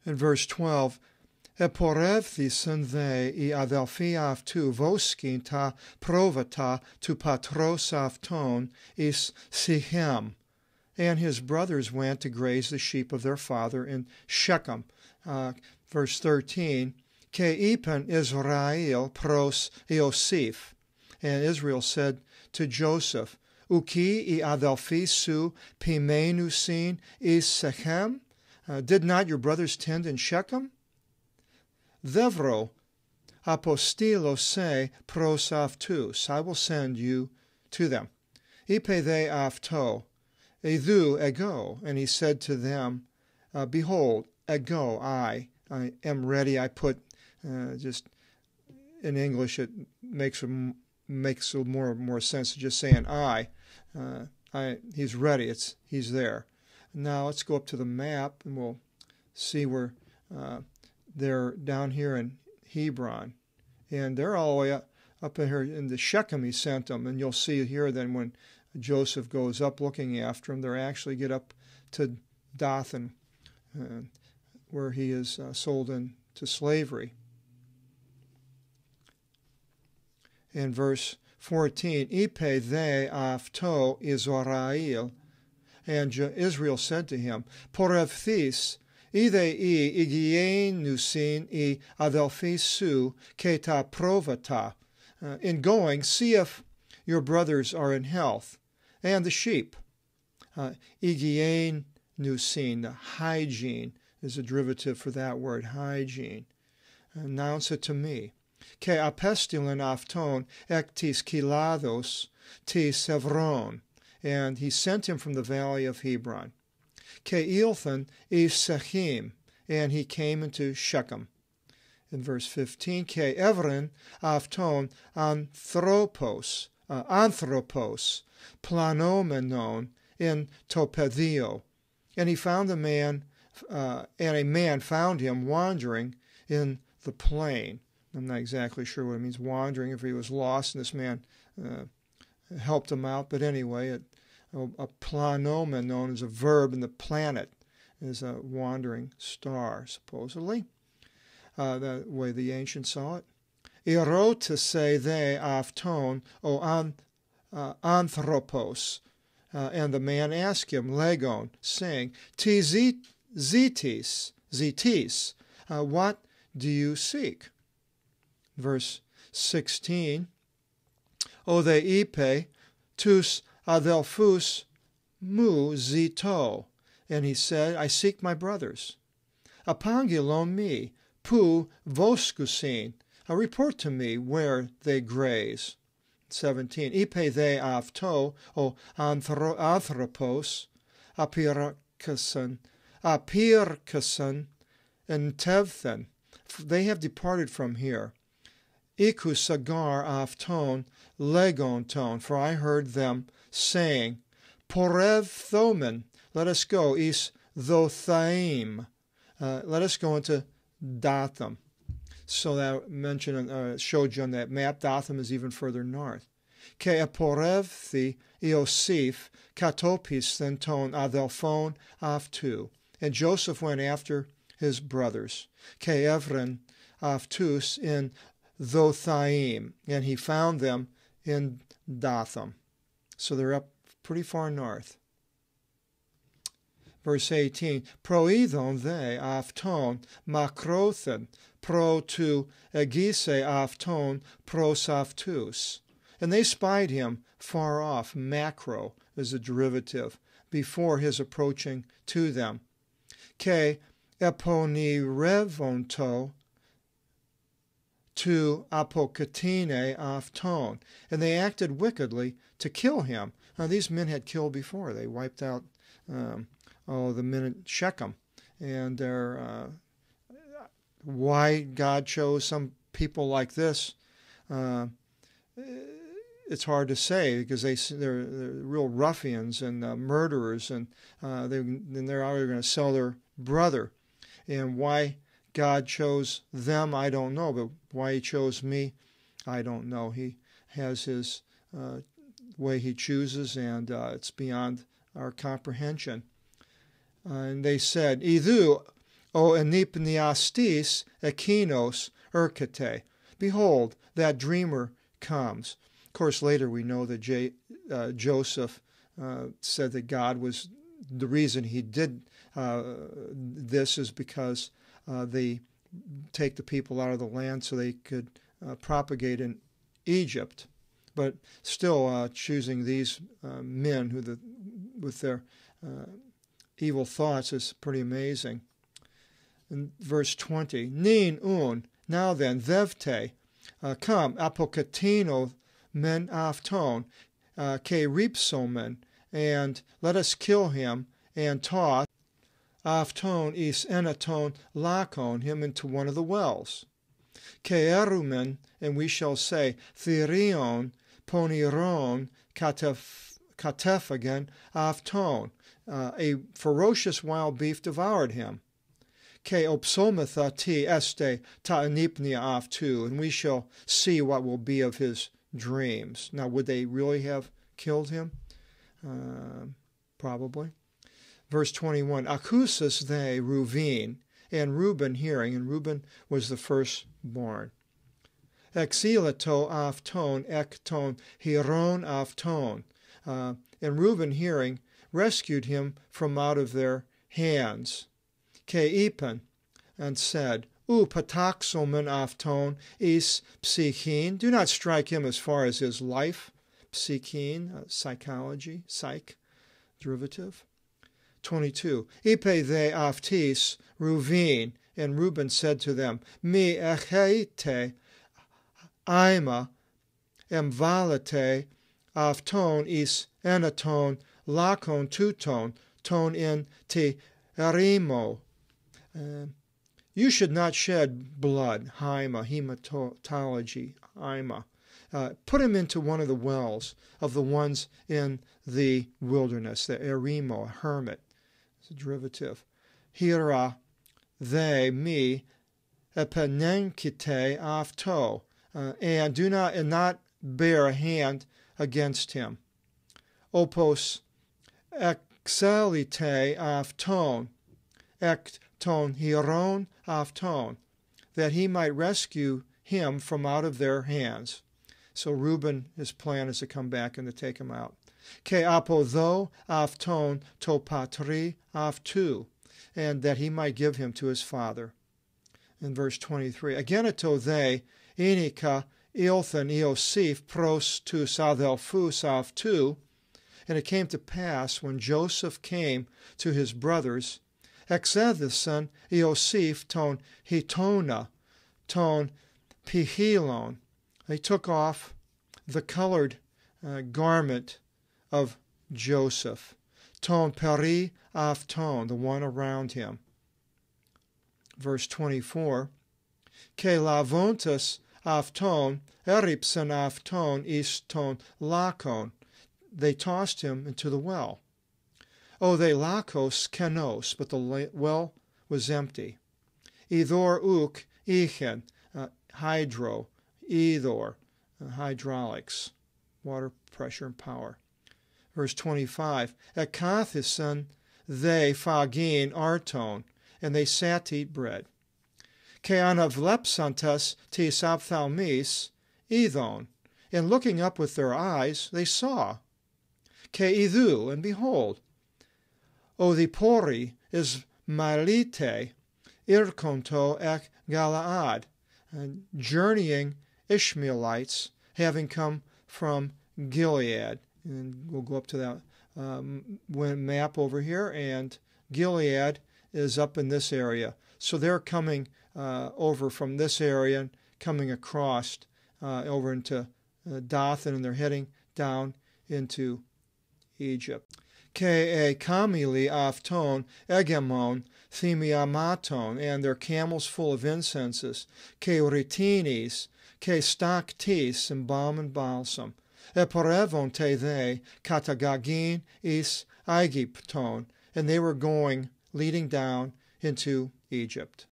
In verse 12, Eporevthisen they I adelphi avtu voskin ta provata tu patros avton is Sichem. And his brothers went to graze the sheep of their father in Shechem. Verse 13, Ke ipen Israel pros Iosif. And Israel said to Joseph, Uki I adelphi su pimenusin is Sechem? Did not your brothers tend in Shechem? Devro apostilo se pros avtus. I will send you to them. Ipe they avto. Edu ego. And he said to them, Behold, ego, I am ready. I put, just in English, it makes a more sense to just saying he's ready. He's there. Now let's go up to the map and we'll see where they're down here in Hebron. And they're all the way up in here in the Shechem he sent them. And you'll see here then when Joseph goes up looking after them, they actually get up to Dothan, where he is sold into slavery. In verse 14, Ipe they avto Israel, and Israel said to him, Porevthis, ide I igien nusin I adelphi su keta provata. In going, see if your brothers are in health, and the sheep. Igien nusin, the hygiene, is a derivative for that word, hygiene. Announce it to me. Ke apestilen afton ectis kilados tis Sevron. And he sent him from the valley of Hebron. Ke ilthan is Sechim, and he came into Shechem. In verse 15, Ke evren afton anthropos, planomenon in Topedio. And he found a man found him wandering in the plain. I'm not exactly sure what it means, wandering, if he was lost, and this man helped him out. But anyway, a planomenon is a verb, and the planet is a wandering star, supposedly, the way the ancients saw it. Erotise they afton o anthropos. And the man asked him, Legon, saying, Zitis, what do you seek? Verse 16, O they ipe tus adelphus mu zito. And he said, I seek my brothers. Apangilon me, pu voskusin. Report to me where they graze. 17. Ipe they avto, o anthropos, apirkasan, and tevthen. They have departed from here. Iku sagar avton, legonton, for I heard them saying, Porev thomen, let us go, is thothaim, let us go into Datham. So that mentioned, showed you on that map, Datham is even further north. Ke eporevthi Iosif katopis thenton adelphon avtu. And Joseph went after his brothers. Ke evren avtus in Thothaim, and he found them in Datham. So they're up pretty far north. Verse 18, Proidon they afton makrothen pro tu egise afton pros aftus. And they spied him far off. Macro is a derivative, before his approaching to them. Ke eponirevonto to apokatine afton. And they acted wickedly to kill him. Now these men had killed before. They wiped out the men at Shechem. And why God chose some people like this, it's hard to say, because they're real ruffians and murderers, and they're already going to sell their brother. And why God chose them, I don't know, but why he chose me, I don't know. He has his way he chooses, and it's beyond our comprehension. And they said, Idu O enipniastis ekinos erkete. Behold, that dreamer comes. Of course, later we know that Joseph said that God was the reason he did this is because they take the people out of the land so they could propagate in Egypt. But still, choosing these men with their evil thoughts is pretty amazing. In verse 20, Nin un, now then, thevte, come, apokatino men afton, ke ripsomen, and let us kill him, and toss afton is enaton lakon, him into one of the wells. Ke erumen, and we shall say, therion, poniron, katef again, afton, a ferocious wild beef devoured him. Ke opsometha ti este ta anipnia aftu, and we shall see what will be of his dreams. Now, would they really have killed him? Probably. Verse 21, Acusus they Reuven, and Reuben hearing, and Reuben was the firstborn. Exilato afton, ekton, hiron afton. And Reuben hearing, rescued him from out of their hands. Keipen, and said, U pataxomen afton is psychin. Do not strike him as far as his life. Psychin, psychology, psych, derivative. 22. Ipe they aftis Reuven, and Reuben said to them, Mi echeite aima emvalete afton is enaton lakon tuton ton in te erimo. You should not shed blood, haima, hematology, haima. Put him into one of the wells of the ones in the wilderness, the erimo, a hermit. It's a derivative. Hira, they, me, epenenkite afto, and do not bear a hand against him. Opos excelite afton, ekton hiron afton, that he might rescue him from out of their hands. So Reuben, his plan is to come back and to take him out. Ke apotho afton to patri aftu, and that he might give him to his father. In verse 23, Ageneto they, inika ilthan Iosif pros tu sadelfus aftu, and it came to pass when Joseph came to his brothers, exedison Iosif ton hitona, ton pihilon. They took off the colored garment of Joseph, ton peri afton, the one around him. Verse 24, Ke lavontas afton, eripsen afton is ton lakon. They tossed him into the well. O they lakos kenos, but the well was empty. Idor uk ichen, hydro, Ethor, hydraulics, water pressure and power. Verse 25, Ekathison they fagin arton, and they sat to eat bread. Ke anavlepsantas te saphthalmis ethon, and looking up with their eyes, they saw. Ke idhu, and behold, O the pori is malite irkonto ek Galaad, journeying Ishmaelites, having come from Gilead. And we'll go up to that map over here, and Gilead is up in this area. So they're coming over from this area and coming across over into Dothan, and they're heading down into Egypt. Ke kamili afton egemon themiamaton, and their camels full of incenses. Ke retinis, ke staktis, and balm and balsam. Eporevon te they katagagin is Aegypton, and they were going, leading down into Egypt.